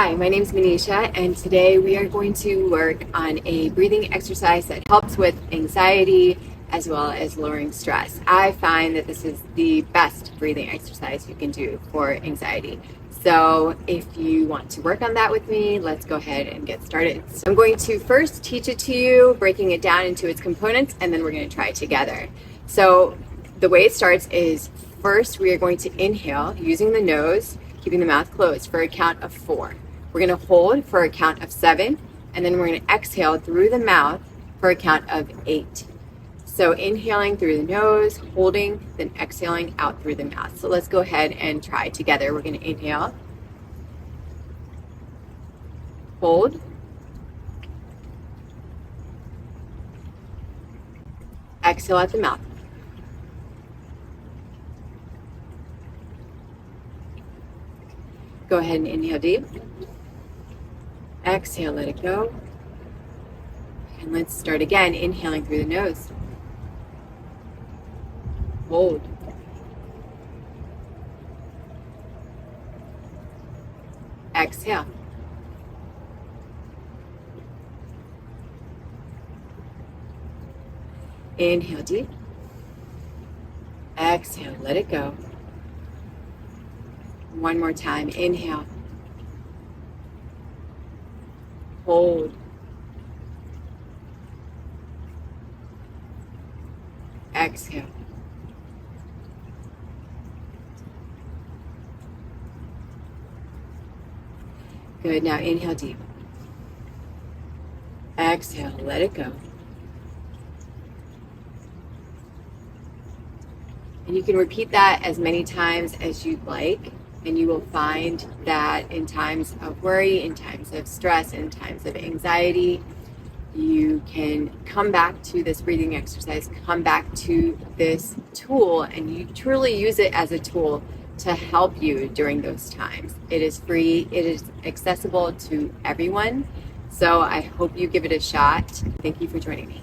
Hi, my name is Manisha, and today we are going to work on a breathing exercise that helps with anxiety as well as lowering stress. I find that this is the best breathing exercise you can do for anxiety. So if you want to work on that with me, let's go ahead and get started. So I'm going to first teach it to you, breaking it down into its components, and then we're going to try it together. So the way it starts is first we are going to inhale using the nose, keeping the mouth closed for a count of 4. We're going to hold for a count of 7, and then we're going to exhale through the mouth for a count of 8. So inhaling through the nose, holding, then exhaling out through the mouth. So let's go ahead and try together. We're going to inhale, hold, exhale out the mouth. Go ahead and inhale deep. Exhale, let it go. And let's start again, inhaling through the nose. Hold. Exhale. Inhale deep. Exhale, let it go. One more time, inhale. Hold. Exhale. Good, now inhale deep. Exhale, let it go. And you can repeat that as many times as you'd like, and you will find that in times of worry, in times of stress, in times of anxiety, you can come back to this breathing exercise, come back to this tool, and you truly use it as a tool to help you during those times. It is free, it is accessible to everyone, so I hope you give it a shot. Thank you for joining me.